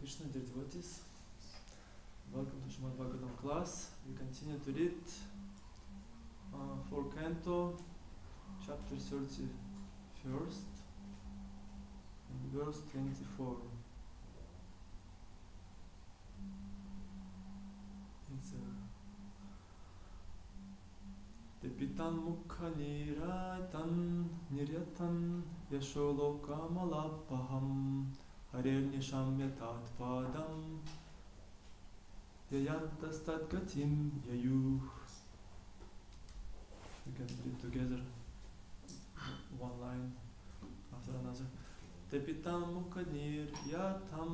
Krishna, dear devotees. Welcome to Srimad Bhagavatam class. We continue to read 4 canto, chapter 31st, and verse 24. It's Depitan mukha niryatan yasholoka malapaham harer nishamyatat padam yayantastat gatim yayu. We can read together one line after another. Depitan mukha niryatam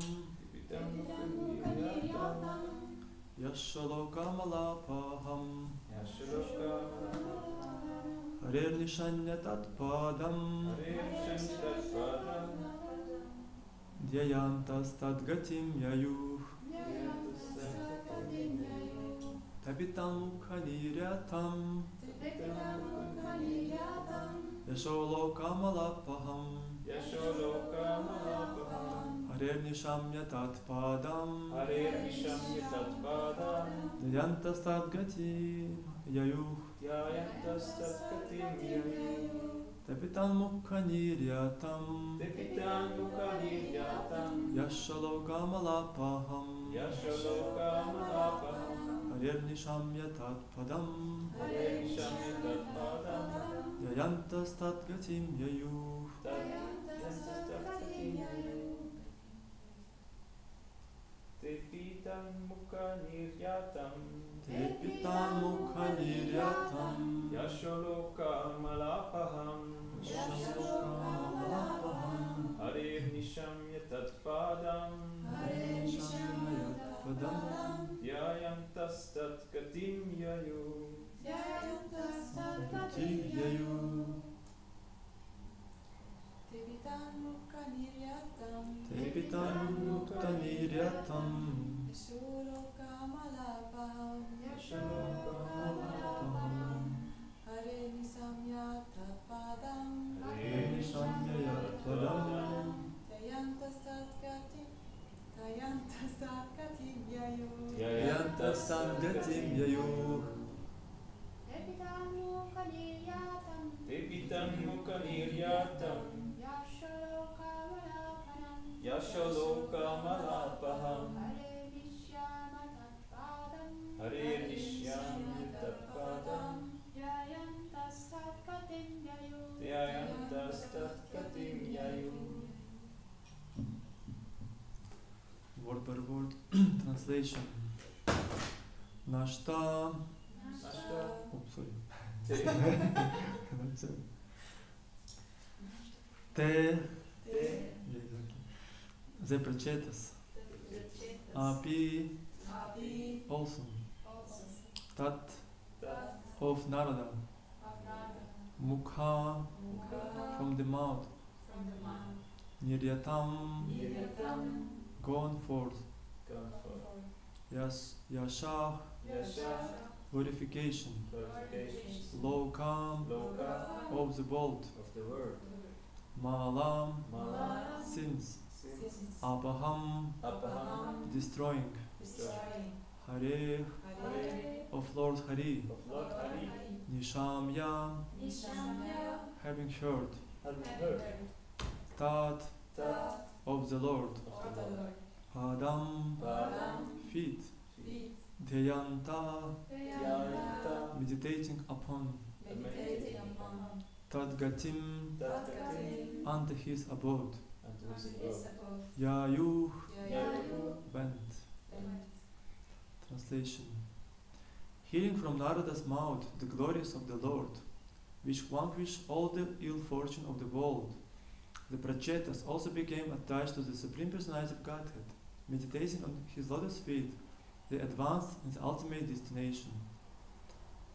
yasholoka malapaham harer nishamyatat padam Dhyayantastat gatim yayu. Tapitam mukha niryatam yasholokamalapaham harer nishamyatat padam Dhyayantastat gatim yayu. Tapitam mukha niryatam yashalokamalapaham harer nishamyatat padam yayantastat gatim yayu. Tepitam mukha niryatam yasholoka malapaham harer nishamyatat padam dhyayantastat gatim yayu. Tepitam mukha niryatam yasholokamalapaham hare nisamyatat padam dhyayantastat gatim yayu. Yayantastat gatim yayu. Tepitam mukha niryatam yasholokamalapaham harer nishamyatat padam dhyayantastat gatim yayu. Word per word translation. Nashta. Oh, sorry. Te. The prachetas. Api. Also. Tat. Of Narada. Mukha. From the mouth. Niryatam. Gone forth. Yasha. Glorification. Lokam. Of the world. Malam. Sins. Apaham. Destroying. Hare. Of Lord Hari. Nishamya. Having heard. Tat. Of the Lord. Padam. Feet. Dhyayanta. Meditating upon. Tadgatim. Unto his abode. Yayu. Bent. Translation. Hearing from Narada's mouth the glories of the Lord, which vanquish all the ill fortune of the world, the prachetas also became attached to the Supreme Personality of Godhead. Meditating on his lotus feet, they advanced in the ultimate destination.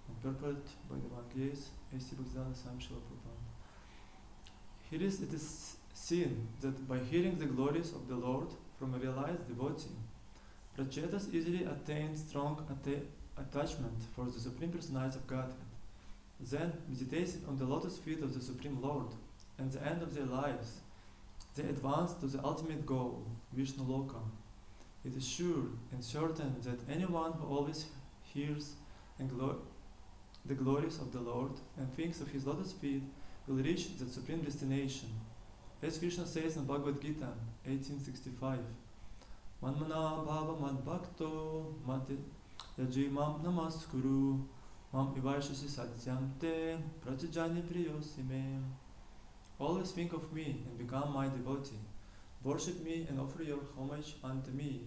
And purport by the Evangelist, A.C. Bhaktivedanta Swami Srila Prabhupada. Here it is seen that by hearing the glories of the Lord from a realized devotee, prachetas easily attain strong attachment for the Supreme Personality of Godhead. Then, meditating on the lotus feet of the Supreme Lord, and the end of their lives, they advance to the ultimate goal, Vishnu Loka. It is sure and certain that anyone who always hears and the glories of the Lord and thinks of his lotus feet will reach that supreme destination. As Krishna says in Bhagavad Gita 1865, Manmana bhava mad bhakto mate yaji mam namaskuru mam ivaishasi satyam te prajajani priyosime. Always think of me and become my devotee. Worship me and offer your homage unto me.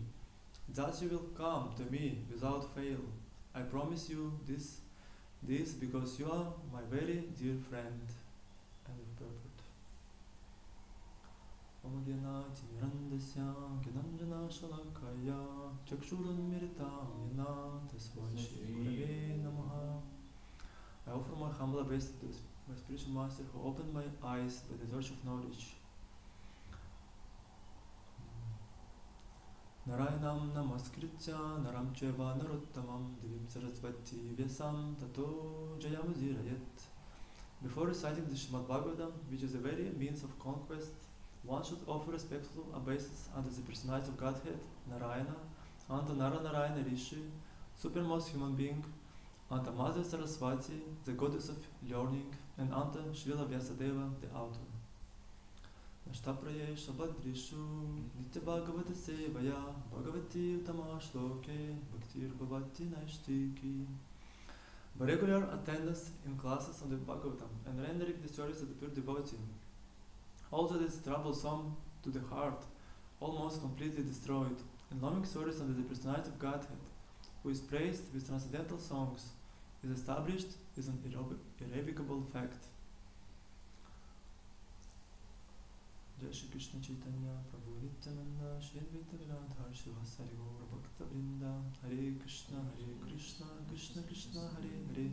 Thus you will come to me without fail. I promise you this because you are my very dear friend. End of purport. Om Gyana Timirandasya Gyananjana Shalakaya Chakshurunmiritam Yana Tasmai Shri Gurave Namaha. I offer my humble obeisance to my spiritual master who opened my eyes by the torch of knowledge. Narayanam namaskritya naram cheva narottamam divim sarasvati vyasam tato jayamuzirayat. Before reciting the Srimad Bhagavatam, which is a very means of conquest, one should offer respectful obeisance unto the personality of Godhead, Narayana, unto Narayana Rishi, supermost human being, unto Mother Saraswati, the goddess of learning, and unto Srila Vyasadeva, the author. Nashtapraye Shabadrishu Nitya Bhagavata Sevaya Bhagavati Uttama Shloke Bhaktir Bhavati Naishtiki. By regular attendance in classes on the Bhagavatam and rendering the service of the pure devotee, all that is troublesome to the heart, almost completely destroyed, and loving service under the personality of Godhead, who is praised with transcendental songs, is established as an irrevocable fact. Jai Shri Krishna Chaitanya Prabhu Nityananda Shri Advaita Gadadhar Shivasari Gaura Bhakta Vrinda Hare Krishna Krishna Krishna Hare Hare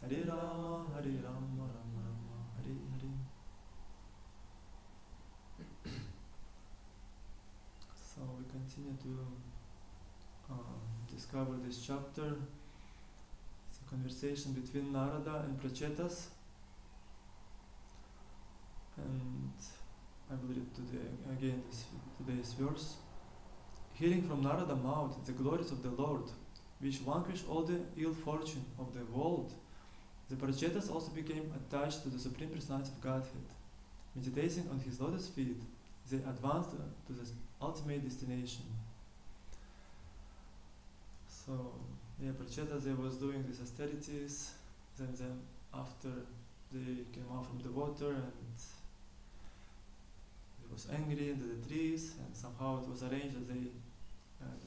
Hare Rama Rama Rama Hare Hare. So we continue to discover this chapter. It's a conversation between Narada and Prachetas, and I will read today's verse. Hearing from Narada mouth the glories of the Lord, which vanquish all the ill fortune of the world, the Prachetas also became attached to the Supreme Personality of Godhead. Meditating on his lotus feet, they advanced to the ultimate destination. So, Prachetas, they was doing these austerities, then after they came out from the water and was angry into the trees, and somehow it was arranged that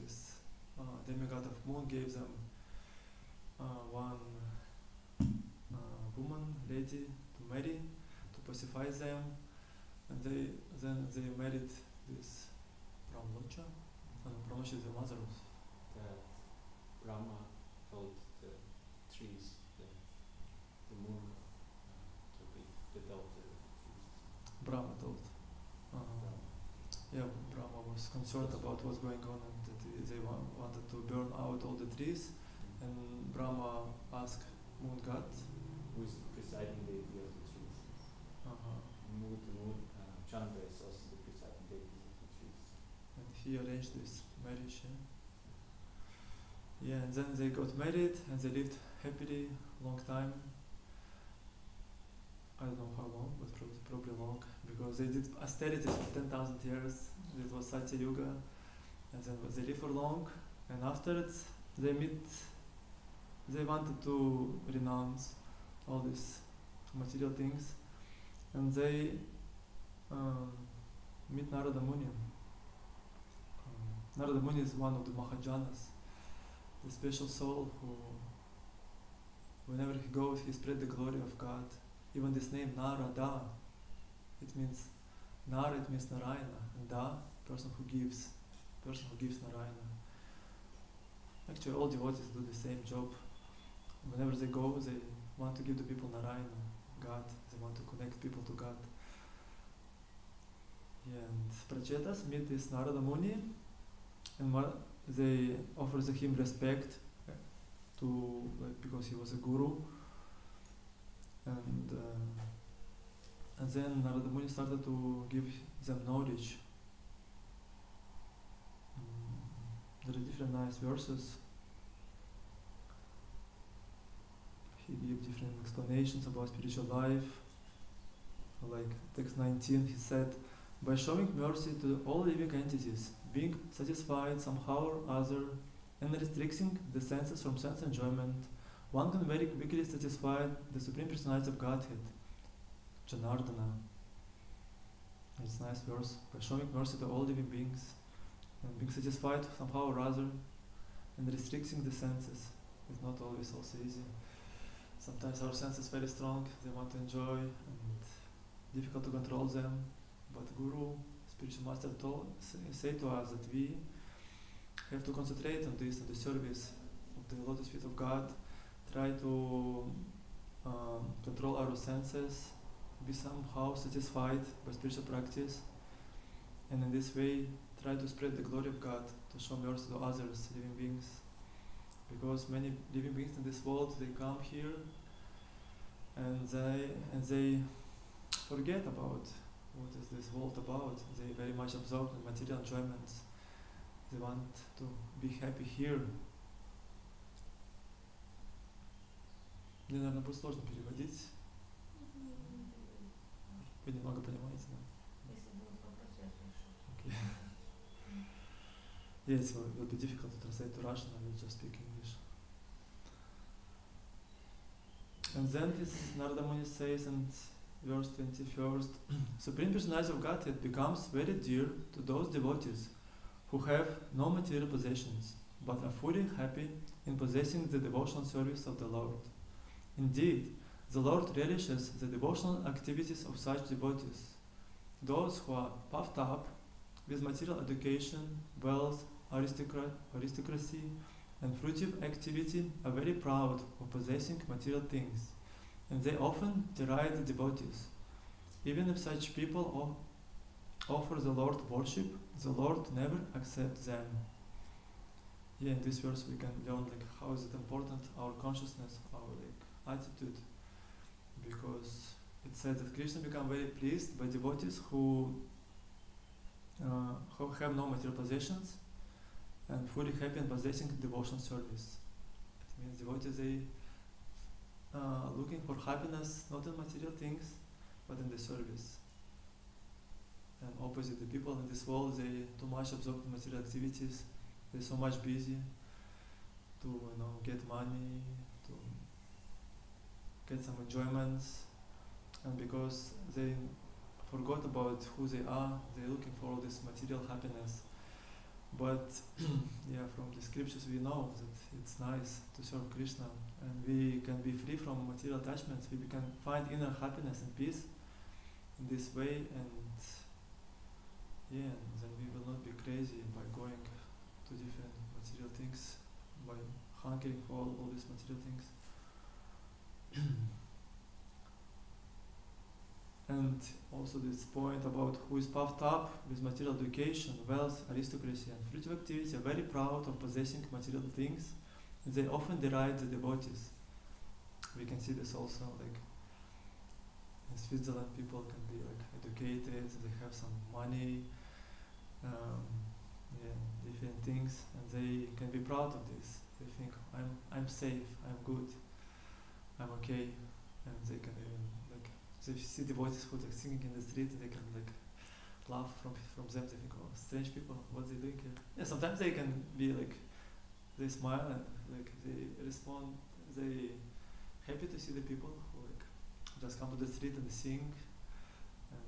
this demigod of moon gave them one woman, lady, to marry, to pacify them, and then they married this Brahmlocha. Brahmlocha is the mother of Brahma told the trees, the moon, to be the daughter of the trees. Brahma told. Brahma was concerned about what's going on, and that they wanted to burn out all the trees, and Brahma asked Moon God, who is presiding deity of the trees. Chandra is also the presiding deity of the trees. And he arranged this marriage. And then they got married and they lived happily long time. I don't know how long, but probably long, because they did austerities for 10,000 years. It was Satya Yuga, and then they lived for long. And after it, they wanted to renounce all these material things, and they meet Narada Muni. Narada Muni is one of the Mahajanas, the special soul who, whenever he goes, he spread the glory of God. Even this name Narada, it means Nara, it means Narayana, and Da, person who gives Narayana. Actually, all devotees do the same job. Whenever they go, they want to give the people Narayana, God. They want to connect people to God. And Prachetas meet this Narada Muni, and they offer him respect because he was a guru. And then Narada Muni started to give them knowledge. different nice verses. He gave different explanations about spiritual life. Like text 19, he said, by showing mercy to all living entities, being satisfied somehow or other, and restricting the senses from sense enjoyment, one can very quickly satisfy the Supreme Personality of Godhead, Janardana. It's a nice verse. By showing mercy to all living beings, and being satisfied somehow or other, and restricting the senses is not always also easy. Sometimes our senses very strong, they want to enjoy, and difficult to control them. But Guru, spiritual master, say to us that we have to concentrate on this, on the service of the lotus feet of God, try to control our senses, be somehow satisfied by spiritual practice, and in this way try to spread the glory of God, to show mercy to others, living beings. Because many living beings in this world, they come here and they forget about what is this world about. They very much absorbed in material enjoyments. They want to be happy here. Мне, наверное, будет сложно переводить. Вы немного понимаете, да? Если будут вопросы, я слышу. Okay. Yes, it will be difficult to translate to Russian. I will just speak English. And then his Narada Muni says in verse 21st, Supreme Personality of Godhead becomes very dear to those devotees who have no material possessions, but are fully happy in possessing the devotional service of the Lord. Indeed, the Lord relishes the devotional activities of such devotees. Those who are puffed up with material education, wealth, aristocracy, and fruitive activity are very proud of possessing material things, and they often deride the devotees. Even if such people offer the Lord worship, the Lord never accepts them. Yeah, in this verse we can learn like how is it important, our consciousness, our like attitude, because it says that Krishna become very pleased by devotees who have no material possessions and fully happy in possessing devotional service. It means devotees, they looking for happiness not in material things but in the service. And opposite, the people in this world, they too much absorbed in material activities, they're so much busy to get money, to get some enjoyments, and because they forgot about who they are, they're looking for all this material happiness. But yeah, from the scriptures we know that it's nice to serve Krishna, and we can be free from material attachments. We can find inner happiness and peace in this way, and yeah, then we will not be crazy by going to different material things, by hankering for all these material things. And also this point about who is puffed up with material education, wealth, aristocracy, and fruitive activity are very proud of possessing material things, and they often deride the devotees. We can see this also, like in Switzerland, people can be like educated, they have some money, different things, and they can be proud of this. They think, I'm safe, I'm good, I'm okay, and they can even like. So if you see devotees who are singing in the street, they can like laugh from them. They think, oh, strange people, what they doing here? Yeah, sometimes they can be like, they smile and like they respond. They happy to see the people who like just come to the street and they sing. And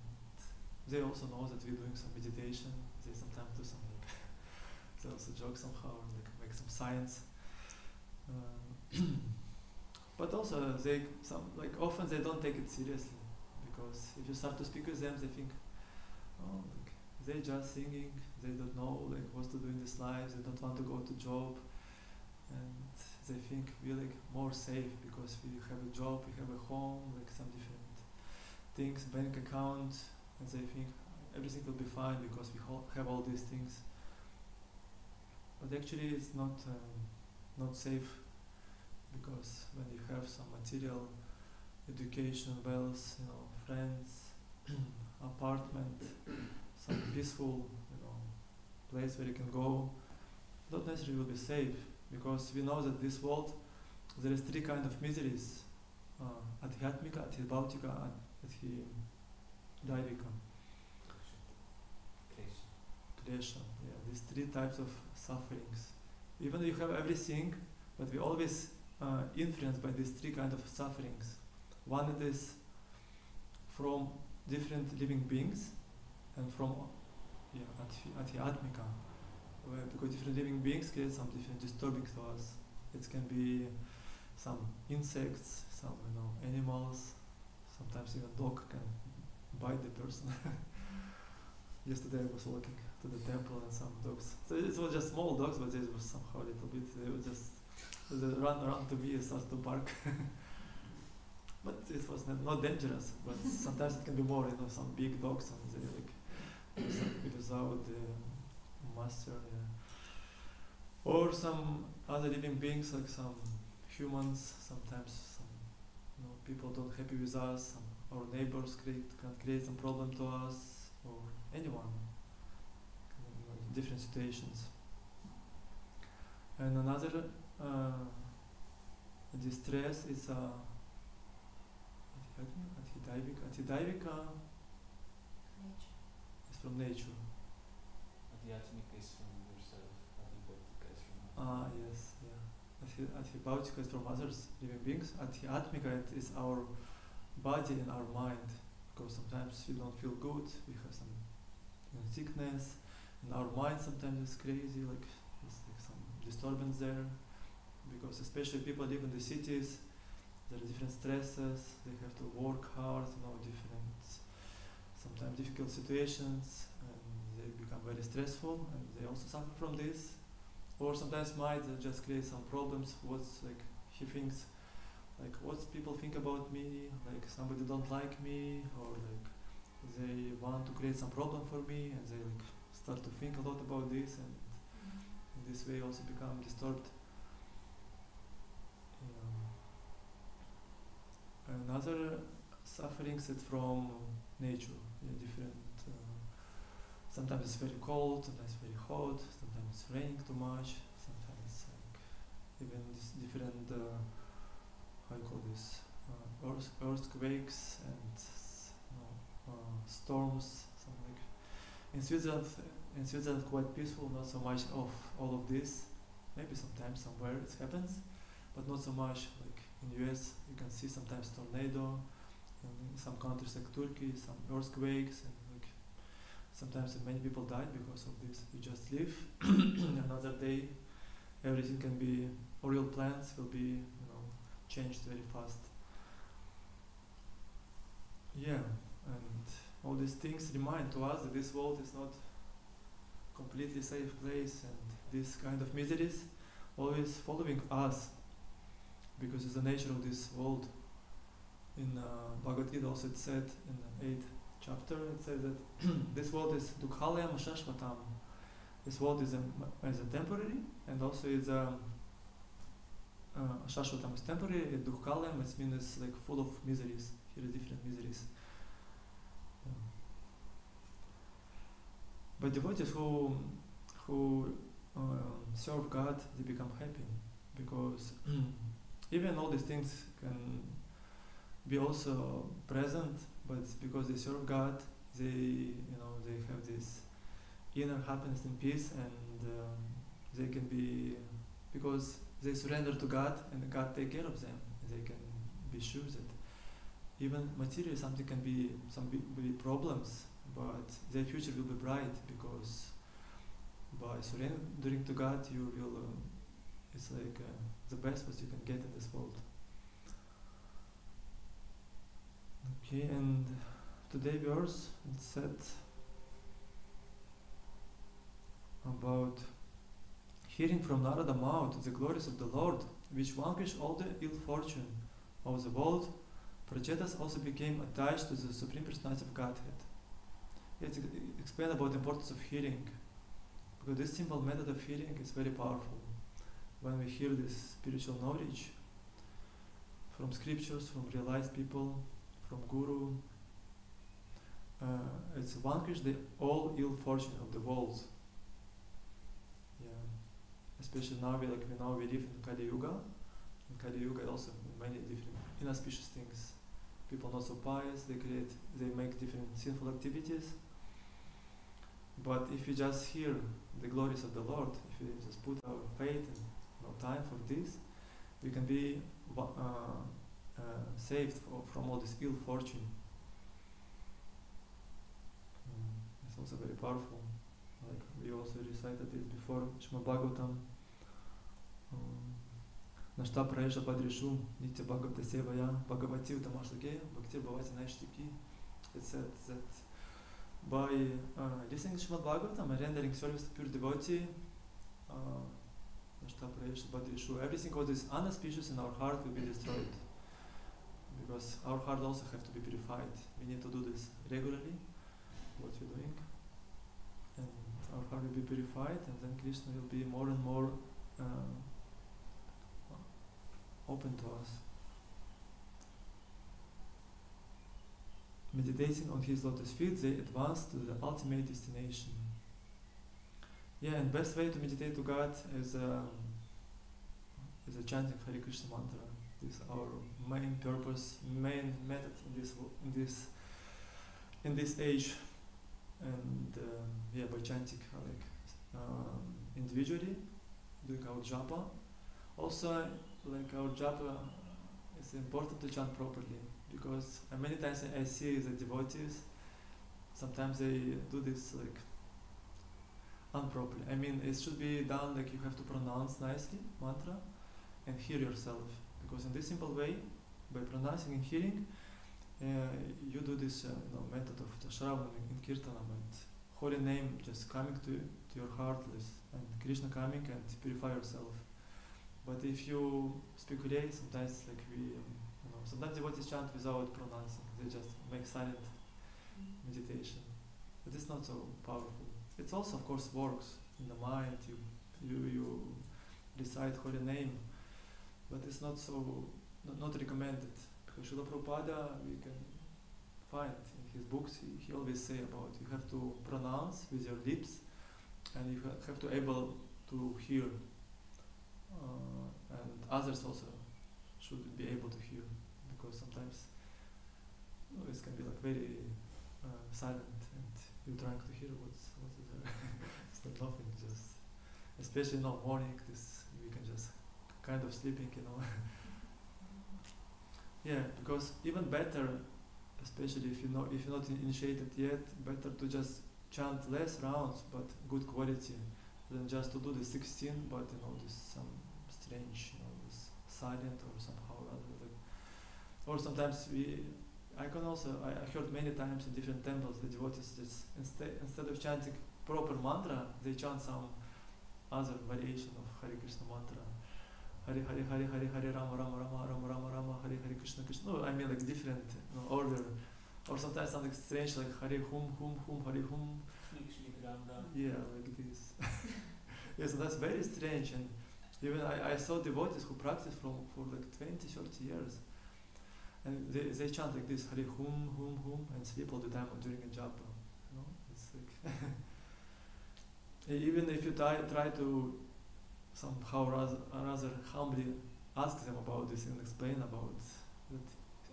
they also know that we're doing some meditation. They sometimes do some like they also joke somehow and like make some signs. But also they often they don't take it seriously. Because if you start to speak with them, they think, oh, like, they're just singing, they don't know like what to do in this life, they don't want to go to job, and they think we're like more safe because we have a job, we have a home, like some different things, bank account, and they think everything will be fine because we have all these things. But actually it's not safe, because when you have some material education, wealth, friends, apartment, some peaceful, place where you can go, not necessarily will be safe, because we know that this world there is three kind of miseries: adhyatmika, adhibautika, and adhidaivika. Klesha. Yeah, these three types of sufferings. Even though you have everything, but we always influenced by these three kind of sufferings. One it is from different living beings, and from adhyatmika, because different living beings create some different disturbing to us. It can be some insects, some animals, sometimes even dog can bite the person. Yesterday I was walking to the temple and some dogs. So it was just small dogs, but they were somehow a little bit. They would just run around to me and start to bark. But it was not dangerous. But sometimes it can be more, some big dogs and they without the master. Yeah. Or some other living beings, like some humans. Sometimes some people don't happy with us. Our neighbors can create some problem to us, or anyone. Different situations. And another distress is Adhidaivika Nature. is from nature. Adhyatmika is from yourself, Adhibautika is from Yes, yeah. Adhibautika is from others, living beings. Adhyatmika is our body and our mind. Because sometimes we don't feel good, we have some sickness, and our mind sometimes is crazy, like there's like some disturbance there. Because especially people live in the cities, there are different stresses, they have to work hard, different, sometimes difficult situations, and they become very stressful, and they also suffer from this. Or sometimes might just create some problems. What's like he thinks, like what people think about me, like somebody don't like me, or like they want to create some problem for me, and they like start to think a lot about this, and in this way also become disturbed. Another sufferings is from nature. Different. Sometimes it's very cold, sometimes very hot, sometimes it's raining too much, sometimes like even this different. How you call this? Earthquakes and storms. Something like. In Switzerland, quite peaceful. Not so much of all of this. Maybe sometimes somewhere it happens, but not so much. Like in US, you can see sometimes tornado. In some countries like Turkey, some earthquakes, and like sometimes many people died because of this. You just live. Another day, everything can be. Oil plants will be, changed very fast. Yeah, and all these things remind to us that this world is not completely safe place, and this kind of miseries always following us, because it's the nature of this world. In Bhagavad Gita also it said in the 8th chapter, it says that this world is dukhalayam ashashvatam. This world is a temporary, and also is ashashvatam is temporary. Dukhalayam it means like full of miseries. Here are different miseries. But devotees who serve God, they become happy, because even all these things can be also present, but because they serve God, they have this inner happiness and peace, and they can be, because they surrender to God and God take care of them. They can be sure that even materially something can be be problems, but their future will be bright, because by surrendering to God you will it's like the best what you can get in this world. Okay, and today verse it said about hearing from Narada mouth the glories of the Lord, which vanquish all the ill fortune of the world. Prachetas also became attached to the Supreme Personality of Godhead. It explains about the importance of hearing, because this simple method of hearing is very powerful. When we hear this spiritual knowledge from scriptures, from realized people, from Guru, it's vanquish the all ill fortune of the world. Yeah. especially now we live in Kali Yuga. In Kali Yuga also many different inauspicious things. People not so pious, they make different sinful activities. But if we just hear the glories of the Lord, if we just put our faith and time for this, we can be saved from all this ill fortune. It's also very powerful. Like we also recited this before, Shma Bhagavatam. Nashta Praesha Padrishu, Nitya Bhagavata Sevaya, Bhagavati Utamashake, Bhakti Bhavati Naishtiki. It said that by listening to Shrimad Bhagavatam and rendering service to pure devotee, everything what is unauspicious in our heart will be destroyed. Because our heart also have to be purified. We need to do this regularly, what we're doing. And our heart will be purified, and then Krishna will be more and more open to us. Meditating on his lotus feet, they advance to the ultimate destination. Yeah, and best way to meditate to God is chanting Hare Krishna mantra. This is our main purpose, main method in this age. And by chanting individually, doing our japa. Also, our japa, it's important to chant properly, because many times I see the devotees, sometimes they do this improperly. I mean, it should be done you have to pronounce nicely mantra and hear yourself, because in this simple way, by pronouncing and hearing, you do this method of Shravanam in Kirtanam, and holy name just coming to your heart, and Krishna coming and purify yourself. But if you speculate, sometimes sometimes devotees chant without pronouncing. They just make silent meditation. But it's not so powerful. It also, of course, works in the mind. You recite holy name, but it's not recommended. Because Srila Prabhupada, we can find in his books, he always say about you have to pronounce with your lips, and you have to able to hear. And others also should be able to hear, because sometimes it can be very silent, and you're trying to hear what's there. It's not nothing, just especially now morning. This we can just kind of sleeping, Yeah, because even better, especially if you're not initiated yet, better to just chant less rounds but good quality, than just to do the 16, but this some strange, this silent or somehow rather. Or sometimes I heard many times in different temples the devotees just instead of chanting proper mantra, they chant some other variation of Hare Krishna mantra. Hare Hare Hare Hare Hare Rama Rama Rama Rama Rama Rama Hare Hare Krishna Krishna. No, I mean different order. Or sometimes something strange like Hare Hum Hum Hum Hare Hum. Yeah, like this. Yes, that's very strange. And even I saw devotees who practice for 20, 30 years. And they chant like this, Hare Hum Hum Hum, and sleep all the time during a japa. It's even if you try to somehow rather humbly ask them about this and explain about it,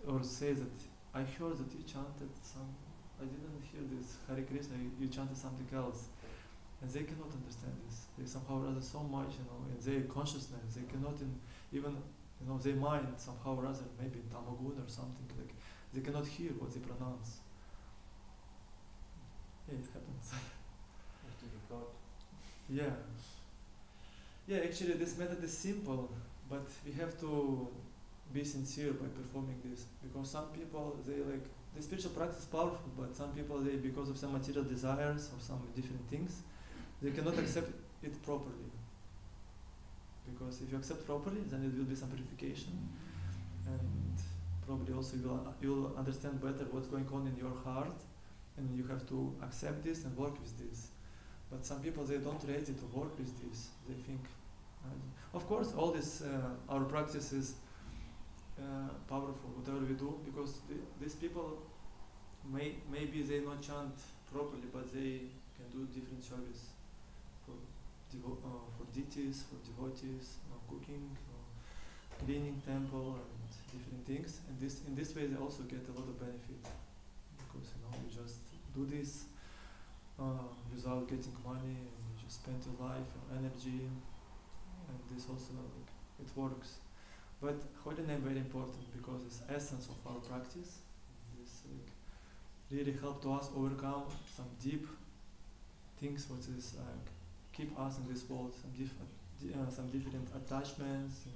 or say that I heard that you chanted I didn't hear this Hare Krishna, you chanted something else, and they cannot understand this. They somehow rather so much, in their consciousness, they cannot even their mind somehow rather maybe tamagun or something, they cannot hear what they pronounce. Yeah, it happens. Have to record. Yeah. Yeah, actually this method is simple, but we have to be sincere by performing this, because some people, the spiritual practice is powerful, but some people, because of some material desires or some different things, they cannot accept it properly. Because if you accept properly, then it will be some purification, and probably also you'll understand better what's going on in your heart, and you have to accept this and work with this. But some people, they don't ready to work with this. They think, of course, all this, our practice is powerful, whatever we do, because these people, maybe they not chant properly, but they can do different service for for deities, for devotees, cooking, cleaning temple and different things. And in this way they also get a lot of benefit because you just do this without getting money, and you just spend your life, your energy, and this also it works. But holy name very important because it's essence of our practice. This really help to us overcome some deep things what is keep us in this world, some different attachments,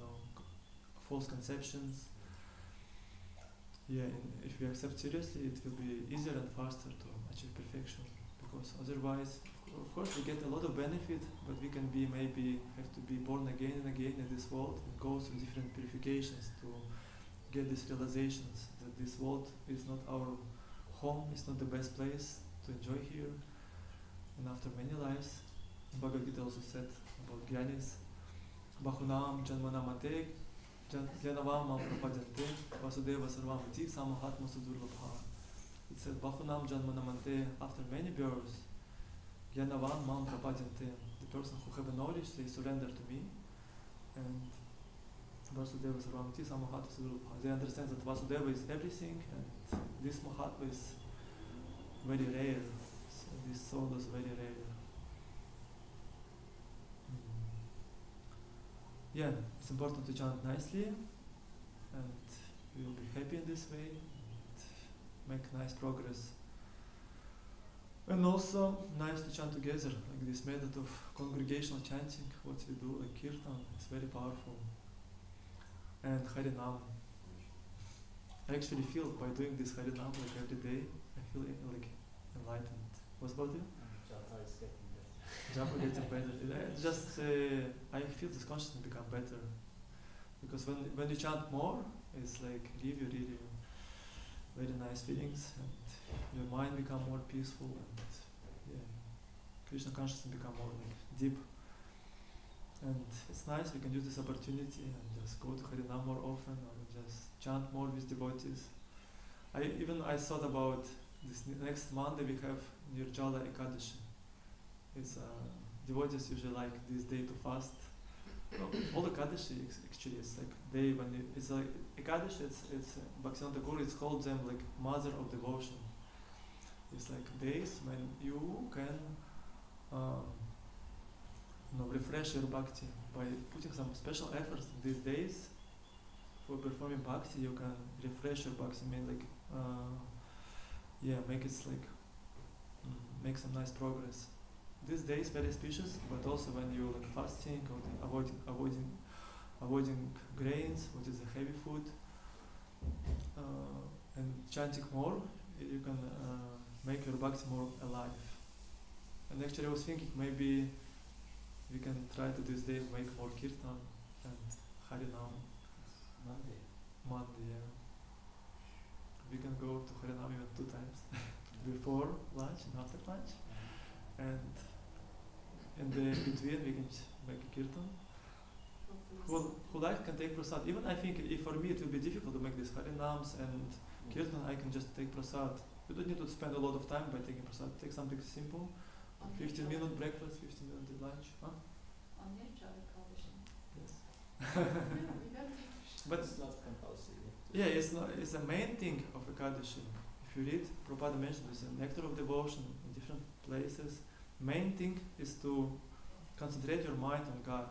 false conceptions. Yeah, and if we accept seriously, it will be easier and faster to achieve perfection. Because otherwise, of course, we get a lot of benefit, but we can maybe have to be born again and again in this world and go through different purifications to get these realizations that this world is not our home, it's not the best place to enjoy here. And after many lives, Bhagavad Gita also said about Gyanis, Bahunam Janmanamate Janavam Mam Prapadjante Vasudeva Sarvam Iti Samahatma Sudurlabha. It said Bahunam Janmanamante, after many births, Janavam Mam Prapadjante, the person who have a knowledge, they surrender to me, and Vasudeva Sarvam Iti Samahatma Sudurlabha. They understand that Vasudeva is everything, and this Mahatma is very rare. So this soul is very rare. Yeah, it's important to chant nicely, and we will be happy in this way, and make nice progress. And also nice to chant together, like this method of congregational chanting, what we do, like kirtan, it's very powerful. And Harinam. I actually feel by doing this Harinam like every day, I feel like enlightened. What about you? Japa is getting better. Japa getting better. I feel this consciousness become better. Because when you chant more, it's like give you really very nice feelings, and your mind become more peaceful, and yeah, Krishna consciousness become more deep. And it's nice, we can use this opportunity and just go to Harinam more often, or just chant more with devotees. I thought about this next Monday we have Nirjala Ekadashi. It's devotees usually like this day to fast. All Ekadashi actually is like day when it's like Ekadashi. It's Bhaktivinoda Thakur. It's called them like mother of devotion. It's like days when you can refresh your bhakti by putting some special efforts in these days for performing bhakti. You can refresh your bhakti. Make it like make some nice progress. These days very auspicious, but also when you like fasting or avoiding grains, which is a heavy food, and chanting more, you can make your bhakti more alive. And actually, I was thinking maybe we can try to this day make more kirtan and Harinam. Monday, yeah. We can go to Harinam even 2 times, before lunch and after lunch, and in the between we can make a kirtan. Who like can take prasad. Even I think if for me it will be difficult to make these Harinams and kirtan, I can just take prasad. You don't need to spend a lot of time by taking prasad. Take something simple, 15-minute breakfast, 15-minute lunch. Huh? On Nirjala Ekadashi. Yes. But it's not compulsory. Yeah, it's the main thing of Ekadashi. If you read, Prabhupada mentioned this in Nectar of Devotion in different places. Main thing is to concentrate your mind on God.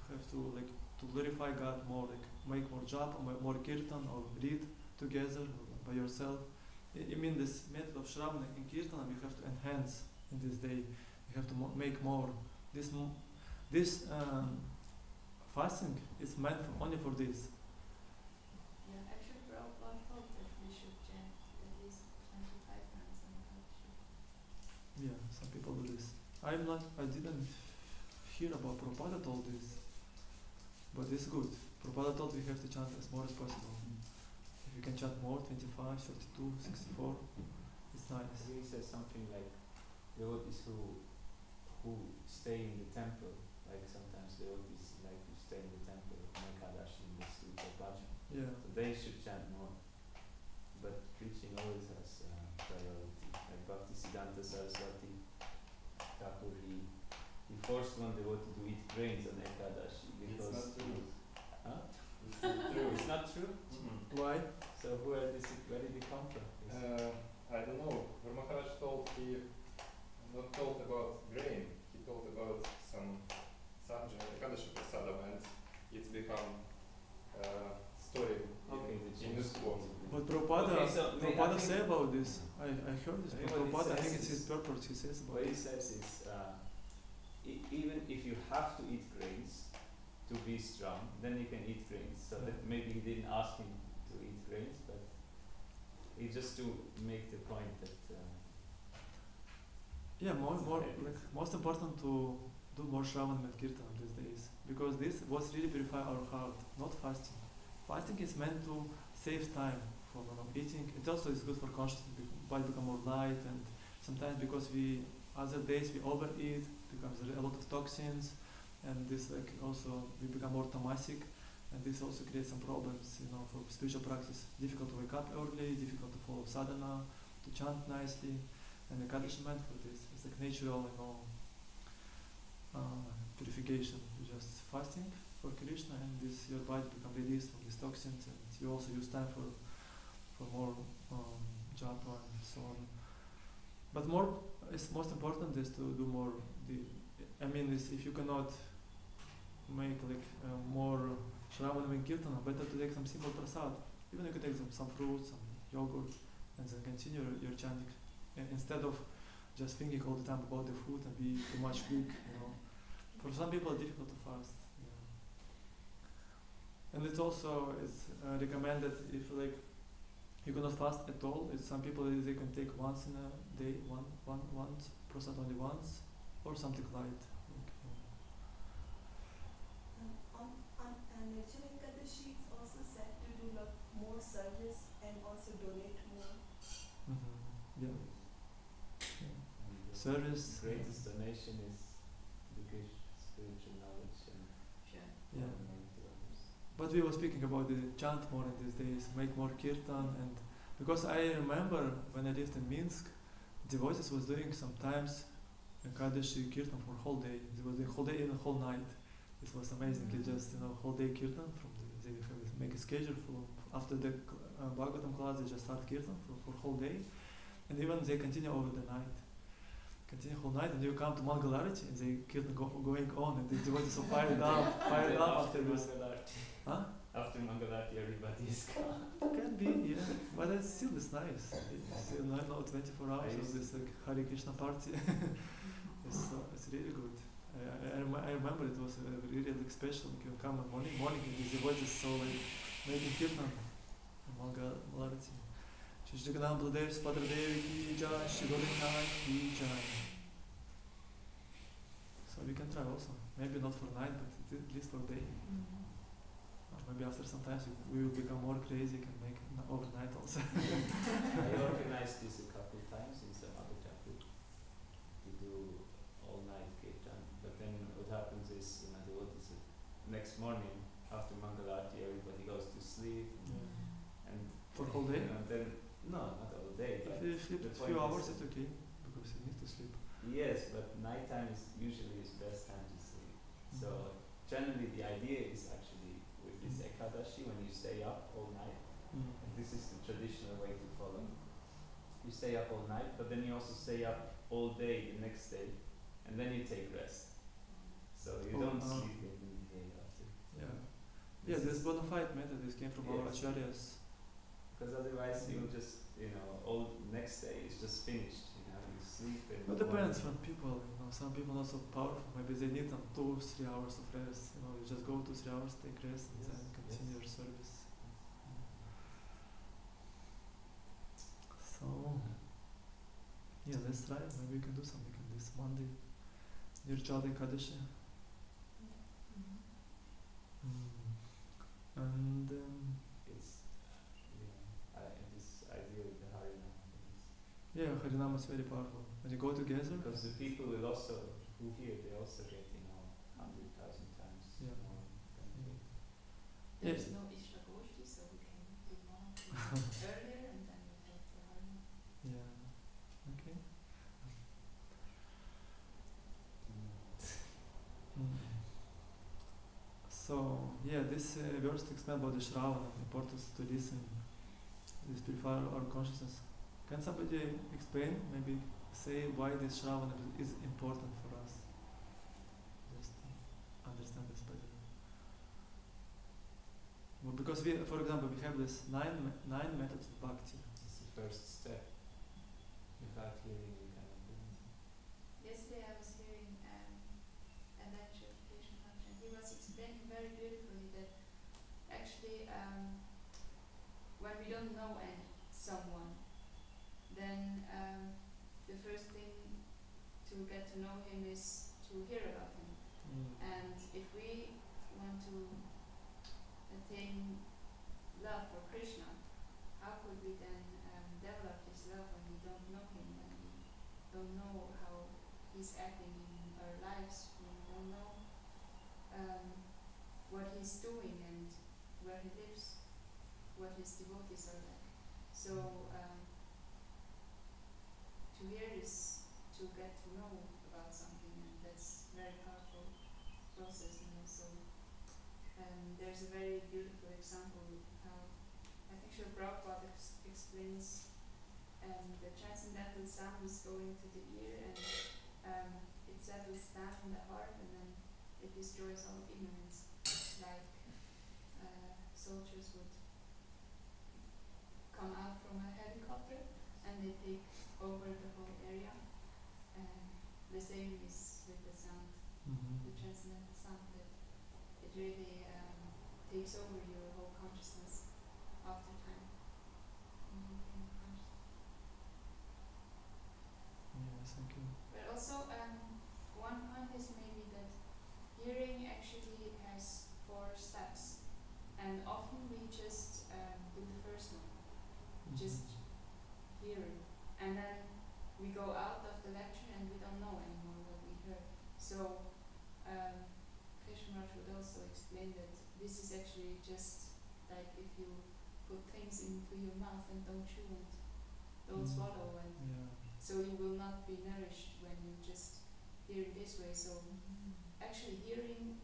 You have to glorify God more, make more japa, more kirtan, or read together by yourself. I mean this method of Shravana and Kirtan you have to enhance in this day. You have to make more. This fasting is meant only for this. Yeah, actually Prabhupada thought that we should chant at least 25 times on Ekadashi. Yeah, some people do this. I didn't hear about Prabhupada told this, but it's good. Prabhupada told we have to chant as more as possible. If you can chant more, 25, 32, 64, it's nice. He says something like devotees who stay in the temple, like sometimes devotees like to stay in the temple of Ekadashi in the street of Bhajan. Yeah. So they should chant more. But preaching always has priority. Like Bhaktisiddhanta Saraswati Thakur, he forced one devotee to eat grains on Ekadashi because It's not true. Huh? It's not true. It's not true. Why? So where did it come from? I don't know. Guru Maharaj he not told about grain. He told about some subject, Ekadashi Prasadam, and it's become story Okay, in this book. But Prabhupada, Okay, so may- I Prabhupada think- say about this. I heard this. But What he Prabhupada, I think says it's his is- purpose. He says about What he it. says is, even if you have to eat grains to be strong, then you can eat grains. So that maybe he didn't ask him to eat grains, but he just to make the point that Yeah, more Okay. like most important to do more Shravan and Kirtan these days, because this was really purify our heart, not fasting. Fasting is meant to save time for eating. It also is good for consciousness, body become more light, and sometimes because we other days we overeat, becomes a lot of toxins, and this like also we become more tamasic, and this also creates some problems, for spiritual practice. Difficult to wake up early, difficult to follow sadhana, to chant nicely, and the Kaddish meant for this. It's like natural, purification. You just fasting for Krishna, and this your body become released from these toxins, and you also use time for more japa and so on. But it's most important is to do more. If you cannot make more Shravanam and Kirtana, better to take some simple prasad. Even you can take some fruits, some yogurt, and then continue your chanting. Instead of just thinking all the time about the food and be too much weak, For some people it's difficult to fast. Yeah. And it's also recommended if you cannot fast at all. Some people they can take once in a day, once prasad only once, or something light. On Nirjala Ekadashi, it's also said to do more service and also donate more. Yeah. and the Service. greatest donation is to give spiritual knowledge and Sure. Yeah. knowledge to others. But we were speaking about the chant more in these days, make more kirtan, and because I remember when I lived in Minsk, devotees was doing sometimes Ekadashi kirtan for whole day. They was doing whole day and whole night. It was amazing. It just whole day kirtan they make a schedule for after the Bhagavatam class. They just start kirtan for whole day, and even they continue over the night. Continue whole night, and you come to Mangalarati, and they kirtan going on, and the devotees are fired up after this. Mangalarti. Huh? After Mangalarti, everybody is gone. Can be, yeah, but it's still nice. It's still not 24 hours of this Hare Krishna party. It's really good. I remember it was really special. You can come in morning, and the devotees so making kirtan in Mangalarati. Shri Jagannath Baladev Spadra Devi ki jai, Shri Govinda ki jai. So we can try also. Maybe not for night, but at least for day. Or maybe after some time we will become more crazy, can make overnight also. I organized this a couple of times in some other temple to do all night kirtan. But then what happens is, devotees next morning after Mangalarti, everybody goes to sleep, and For whole day? then no, not all day. But If you sleep the a few point hours, is- it's okay, because you need to sleep. yes, but nighttime is usually is best time to sleep. So generally, the idea is actually with this Ekadashi, when you stay up all night. And this is the traditional way to follow. You stay up all night, but then you also stay up all day the next day, and then you take rest. So you Oh, don't uh-huh. sleep in the day after. Yeah. Yeah, this bona fide method, this came from our Yes. acharyas. Because otherwise you'll just, all next day is just finished. You sleep and It depends on people, some people not so powerful, maybe they need some 2-3 hours of rest, you just go 2-3 hours, take rest, and Yes, then continue yes. your service. So, yeah, let's try it. Maybe we can do something on this Monday. Nirjala Ekadashi. And It's, this idea of the Harinam is yeah, Harinam is very powerful. When you go together, because the people will also, who hear, they also get, 100,000 times Yeah. more than Yeah. me. There's Yeah. no Ishra Goshti, so we can do one earlier and then we have the Harna. yeah, okay. So yeah, this verse explains about the Shravana, the importance to listen, this purify our consciousness. Can somebody explain, maybe say why this Shravana is important for us? Just to understand this better. Well, because we, for example, we have this nine methods of bhakti. It's the first step. Without hearing, you cannot do anything. Yesterday I was hearing a lecture of Krishna Maharaj, and he was explaining very beautifully that actually when we don't know someone, then the first thing to get to know him is to hear about him. And if we want to attain love for Krishna, how could we then develop this love when we don't know him, when we don't know how he's acting in our lives, when we don't know what he's doing and where he lives, what his devotees are like. So to hear is to get to know about something, and that's a very powerful process. And also there's a very beautiful example how I think Srila Prabhupada explains the transcendental sound is going to the ear, and it settles down in the heart, and then it destroys all ignorance, like soldiers would come out from a helicopter and they take over the whole area. The same is with the sound, the transcendental sound, that it really takes over your whole consciousness after time. And you become conscious. Yes, thank you. But also, one point is maybe that hearing actually has 4 steps, and often we just do the first one, just hearing, and then we go out of the lecture and we don't know anymore what we heard. So Krishna Maharaj would also explain that this is actually just like if you put things into your mouth and don't chew and don't swallow, and so you will not be nourished when you just hear it this way. So actually hearing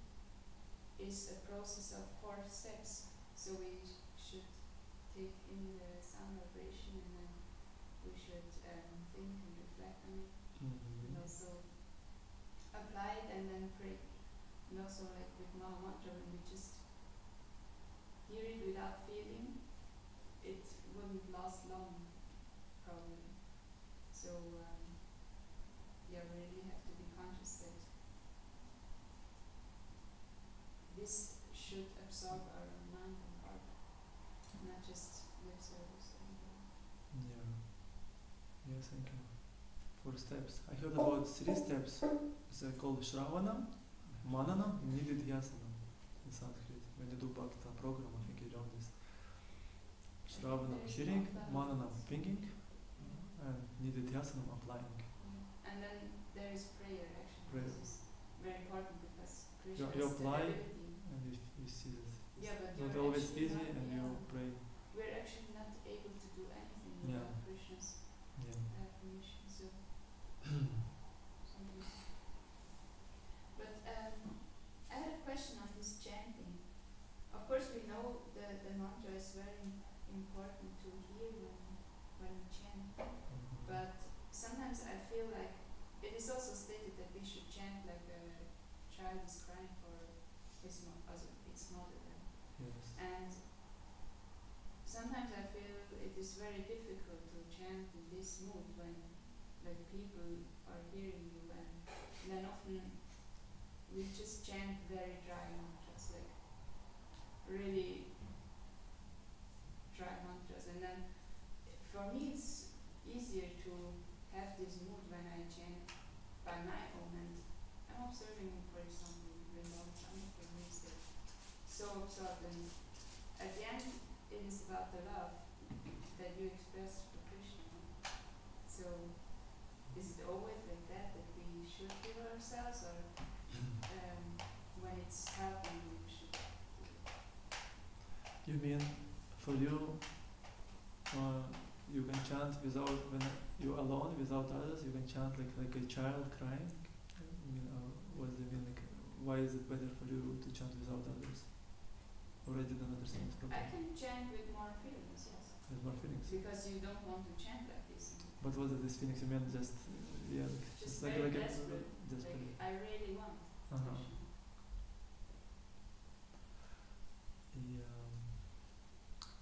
is a process of 4 steps. So we should take in the sound vibration, and then we should think and reflect on it, and also apply it and then pray. And also like with Maha Mantra, when we just hear it without feeling, it wouldn't last long, probably. So yeah, we really have to be conscious that this should absorb our mind and heart, not just lip service. Yeah. Yes, thank you. 4 steps. I heard about 3 steps. It's called Shravana, Manana, and Nididhyasana in Sanskrit. When you do Bhakta program, I think you learn this. Shravana, hearing, Manana, thinking, and Nididhyasana, applying. And then there is prayer actually. Prayer. This is very important because Krishna You is apply, the ability. and you see that Yeah, but it's you're not always actually easy, not, and you pray. we're actually not able to do anything Yeah. without Krishna's Yeah. permission. So something. But I had a question on this chanting. Of course, we know the mantra is very important to hear when we chant. But sometimes I feel like it is also stated that we should chant like a child is crying for its mother. Yes. And sometimes I feel it is very difficult to chant in this mood when like people are hearing you, and then often we just chant very dry mantras, like really dry mantras, and then for me it's easier to have this mood when I chant by my own, and I'm observing, for example, Vrindavan Swami for me is so absorbed, and at the end it is about the love that you express for Krishna. So is it always like that we should give ourselves, or when it's happening we should do it? You mean for you, you can chant without, when you're alone without others, you can chant like a child crying? I mean, what does it mean? Like, why is it better for you to chant without others? Or I didn't understand it I properly. can chant with more feelings, yes. There's more feelings. Because you don't want to chant like this. But what are these feelings you meant? Just yeah, Just like very like desperate. desperate. Like, I really want Uh-huh. Krishna. Yeah.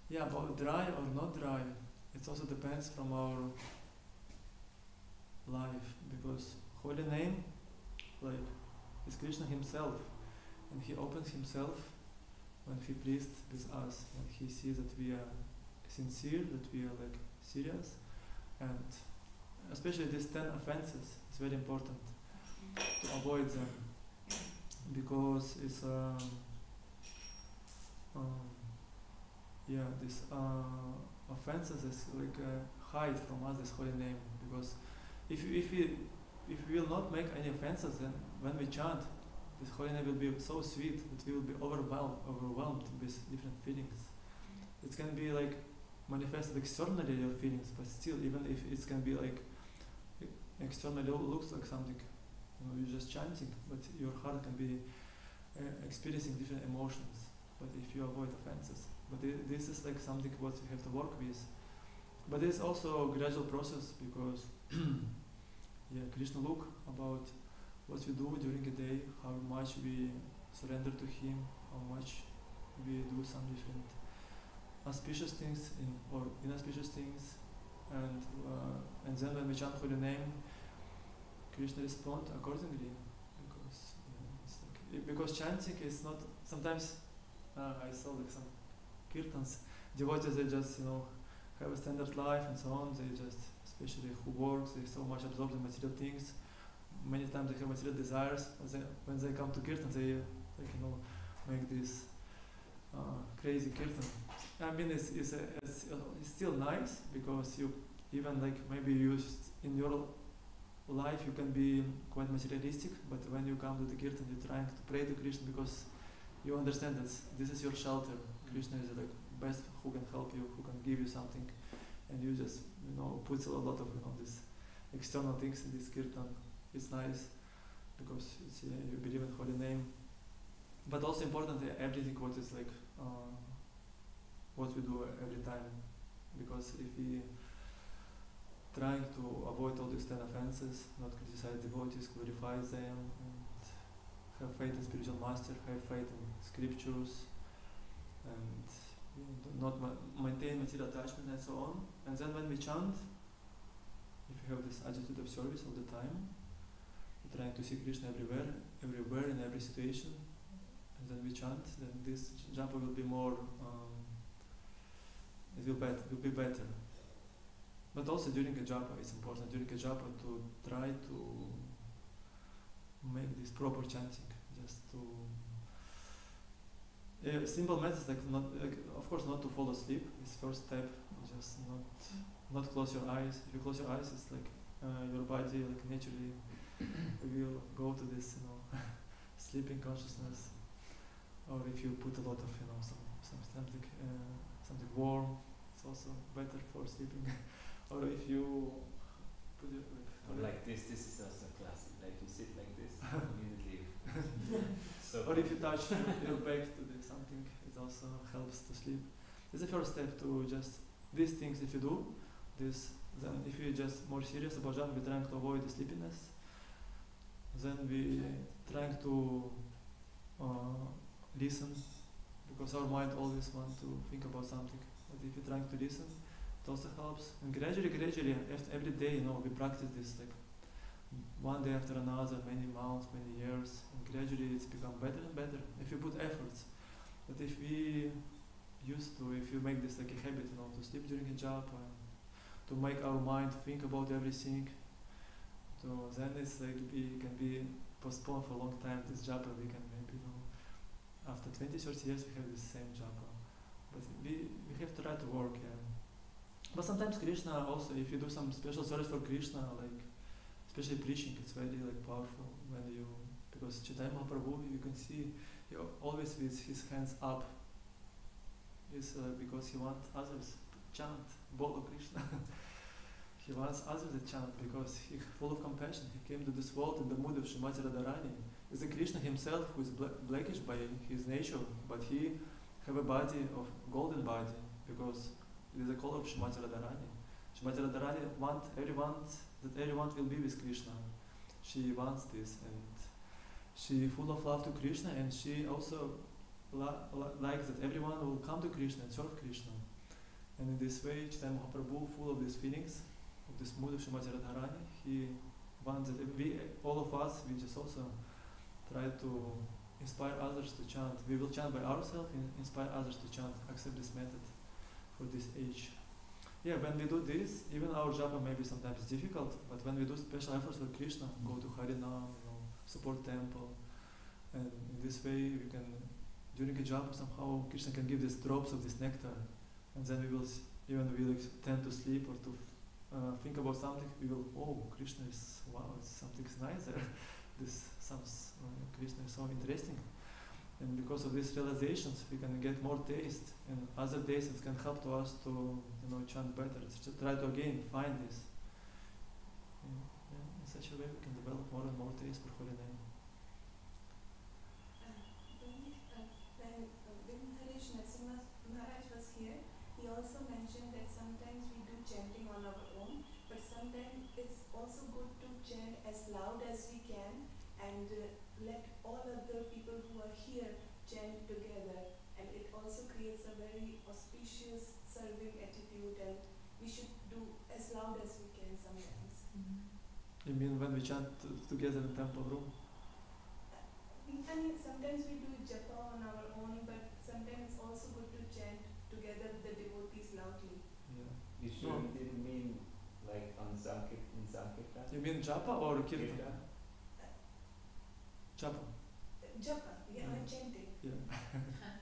Yeah, about dry or not dry, it also depends from our life, because holy name, like, is Krishna himself, and he opens himself when he pleased with us, when he sees that we are sincere, that we are like serious, and especially these 10 offenses, it's very important to avoid them, because it's yeah, this offenses is like hide from us this holy name, because if we will not make any offenses, then when we chant, this holy name will be so sweet that we will be overwhelmed with different feelings. It can be like manifested externally your feelings, but still, even if it can be like externally looks like something, you're just chanting, but your heart can be experiencing different emotions. But if you avoid offenses, but this is like something what you have to work with. But it's also a gradual process, because yeah, Krishna look about what we do during the day, how much we surrender to Him, how much we do some different auspicious things or inauspicious things, and then when we chant Holy Name, Krishna respond accordingly, because it's like, because chanting is not sometimes. I saw like some kirtans, devotees, they just have a standard life and so on. They just, especially who works, they so much absorbed in material things. Many times they have material desires. When they come to kirtan, they make this crazy kirtan. I mean, it's still nice, because you even like maybe in your life you can be quite materialistic, but when you come to the kirtan, you're trying to pray to Krishna, because you understand that this is your shelter. Krishna is the best who can help you, who can give you something, and you just put a lot of these external things in this kirtan. It's nice because it's, you believe in holy name, but also important everything what is like what we do every time, because if we trying to avoid all these 10 offenses, not criticize devotees, glorify them, and have faith in spiritual master, have faith in scriptures, and do not maintain material attachment and so on. And then when we chant, if you have this attitude of service all the time, you're trying to see Krishna everywhere in every situation, and then we chant, then this japa will be more, it will be better. But also during a japa, it's important during a japa to try to make this proper chanting, just to simple methods, of course not to fall asleep. It's first step. Just not close your eyes. If you close your eyes, it's like your body like naturally will go to this sleeping consciousnness. Or if you put a lot of something warm, it's also better for sleeping. Or if you put it Or like this is also classic. Like you sit like this, immediately. So or if you touch your back to something, it also helps to sleep. It's the first step to just these things. If you do this, then if you're just more serious about japa, we're trying to avoid the sleepiness. Then we trying to listen, because our mind always wants to think about something. But if you're trying to listen, it also helps. And gradually, every day, we practice this, like one day after another, many months, many years, and gradually it's become better and better if you put efforts. But if you make this like a habit, to sleep during a japa, to make our mind think about everything, then it's like can be postponed for a long time. This japa we can maybe after 20, 30 years we have the same japa. But we have to try to work, yeah. But sometimes Krishna also, if you do some special service for Krishna, like especially preaching, it's very like powerful because Chaitanya Mahaprabhu, you can see he always with his hands up. It's because he wants others to chant Bolo Krishna. He wants others to chant because he's full of compassion. He came to this world in the mood of Srimati Radharani. It's the Krishna himself who is blackish by his nature, but he have a body of golden body because it is a color of Shrimati Radharani. Shrimati Radharani that everyone will be with Krishna. She wants this, and she full of love to Krishna, and she also likes that everyone will come to Krishna and serve Krishna. And in this way, Chaitanya Mahaprabhu, full of these feelings, of this mood of Shrimati Radharani, he wants that we, all of us, we just also try to inspire others to chant. We will chant by ourselves and inspire others to chant, accept this method for this age. Yeah, when we do this, even our japa may be sometimes difficult, but when we do special efforts for Krishna, go to Harinam, support temple, and in this way we can, during a japa somehow Krishna can give these drops of this nectar, and then we will, even we will tend to sleep or to think about something, we will, oh, Krishna is, wow, something's nice there. This sounds, Krishna is so interesting. And because of these realizations, we can get more taste, and other tastes can help to us to, chant better. To try to again find this. In such a way, we can develop more and more taste for holy name. When Harish Narasimha Maharaj was here, he also mentioned that sometimes we do chanting on our own, but sometimes it's also good to chant as loud as we can and let all other people who are here chant together, and it also creates a very auspicious serving attitude, and we should do as loud as we can sometimes. You mean when we chant together in temple room? I mean, sometimes we do japa on our own, but sometimes it's also good to chant together with the devotees loudly. Yeah. You sure you didn't mean like on in Sankirtan? You mean japa or kirtan? Japa. Japa, I'm chanting. Yeah.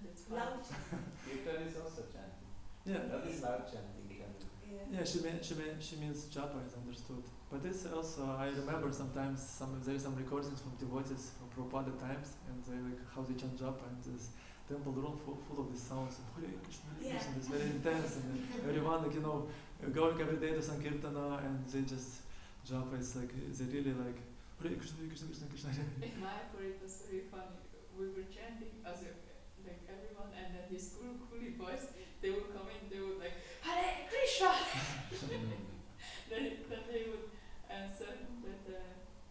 That's fine. Loud chanting. Kirtan is also chanting. Yeah. That is loud chanting. Yeah. Yeah, she means japa is understood. But it's also, I remember sometimes there is some recordings from devotees from Prabhupada times, and they like how they chant japa, and this temple room full of these sounds, Hare Krishna, Hare Krishna, it's very intense, and everyone going every day to Sankirtana, and they just japa is like, they really like Hare Krishna, Hare Krishna, Krishna Krishna. In Mayapur it was very funny. We were chanting as if like everyone, and then these coolie boys, they would come in, they would like Hare Krishna. then they would circumvent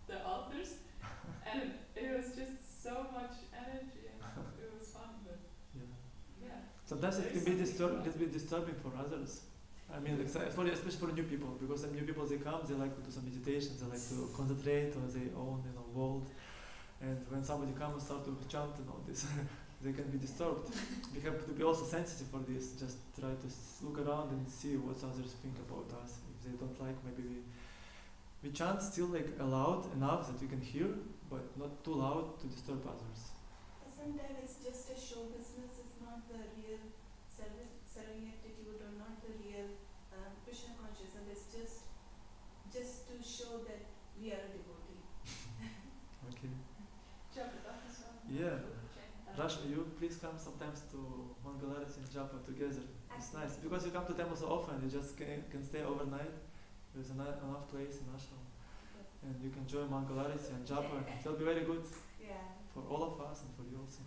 the altars, and it was just so much energy, and it was fun. But yeah. Sometimes it can be disturbing for others. I mean, especially for new people, because some new people, they come, they like to do some meditation, they like to concentrate on their own, world. And when somebody comes and start to chant and all this, they can be disturbed. We have to be also sensitive for this. Just try to look around and see what others think about us. If they don't like, maybe we chant still like loud enough that we can hear, but not too loud to disturb others. Sometimes it's just a show business. It's not the real serving attitude, or not the real Krishna consciousness. It's just to show that we are a devotee. Okay. Japa. Yeah. Rashmi, you please come sometimes to Mangalaris and Japa together. It's nice because you come to temple so often. You just can stay overnight. There's enough place in ashram, and you can join Mangalaris and Japa. It will be very good for all of us and for you also.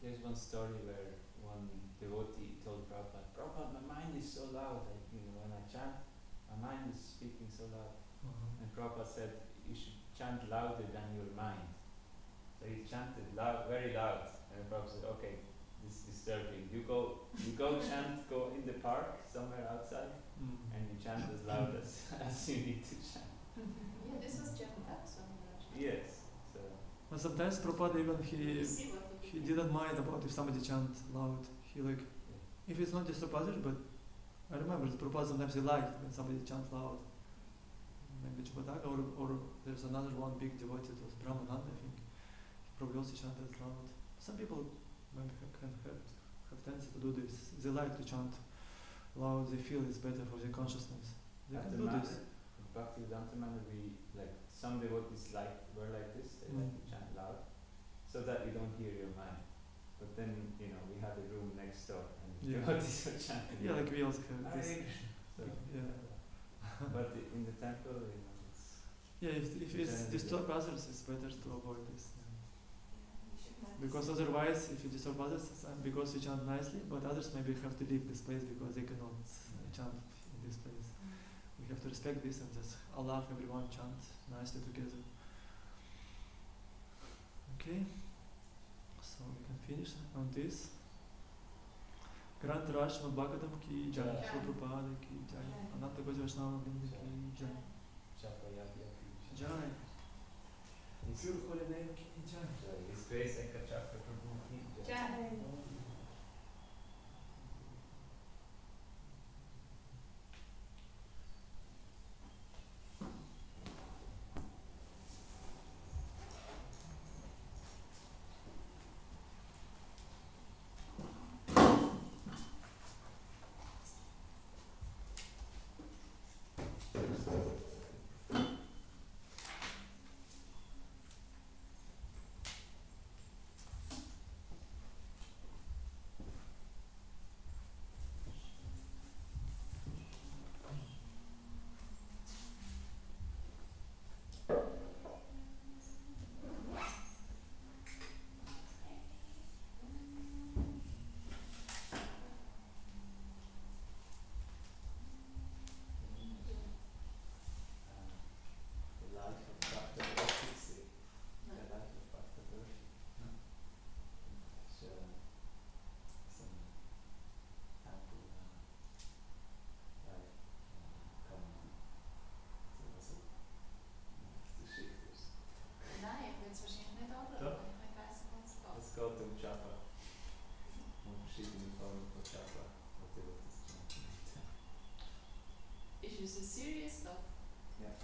There's one story where one devotee told Prabhupada, my mind is so loud, when I chant, my mind is speaking so loud. And Prabhupada said, you should chant louder than your mind. So he chanted loud, very loud, and Prabhupada said, okay, this is disturbing. You go chant, go in the park, somewhere outside, and you chant as loud as you need to chant. Yeah, this was Jagannath Swami. Yes. So. But sometimes Prabhupada even he didn't mind about if somebody chant loud. He if it's not disturb others, but I remember that Prabhupada sometimes he liked when somebody chant loud. Maybe Chupataka, or there's another one big devotee, it was Brahmananda, I think. He probably also chanted loud. Some people maybe can have tendency to do this. They like to chant loud, they feel it's better for their consciousness. They can do this. Bhaktivedanta Manor, some devotees were like this, they like to chant loud, so that you don't hear your mind. But then, we had a room next door, and devotees were chanting. Yeah, like we also have this. So, yeah. But in the temple, it's... Yeah, if it's disturb others, it's better to avoid this. We should not Because otherwise, if you disturb others, because you chant nicely, but others maybe have to leave this place because they cannot chant in this place. We have to respect this and just allow everyone chant nicely together. Okay, so we can finish on this. Grant Rashma Bhagavatam ki jai, Jai. Srila Prabhupada ki jai, Ananta Goswami Vaishnava Vrinda ki jai, jai. Pure holy name ki jai. His Grace Ekacakra Prabhu ki jai. Jai. The life of Bhakta Varshitsi, the life of Bhakta Varshi. So, some ample life coming. So was het to shift dus. Nee, ik weet waarschijnlijk net over. Toch? Ik weet wat het was. Let's go to Chapa. Shift in the form of Chapa. Whatever this is. Is dus een serious stuff. Yeah.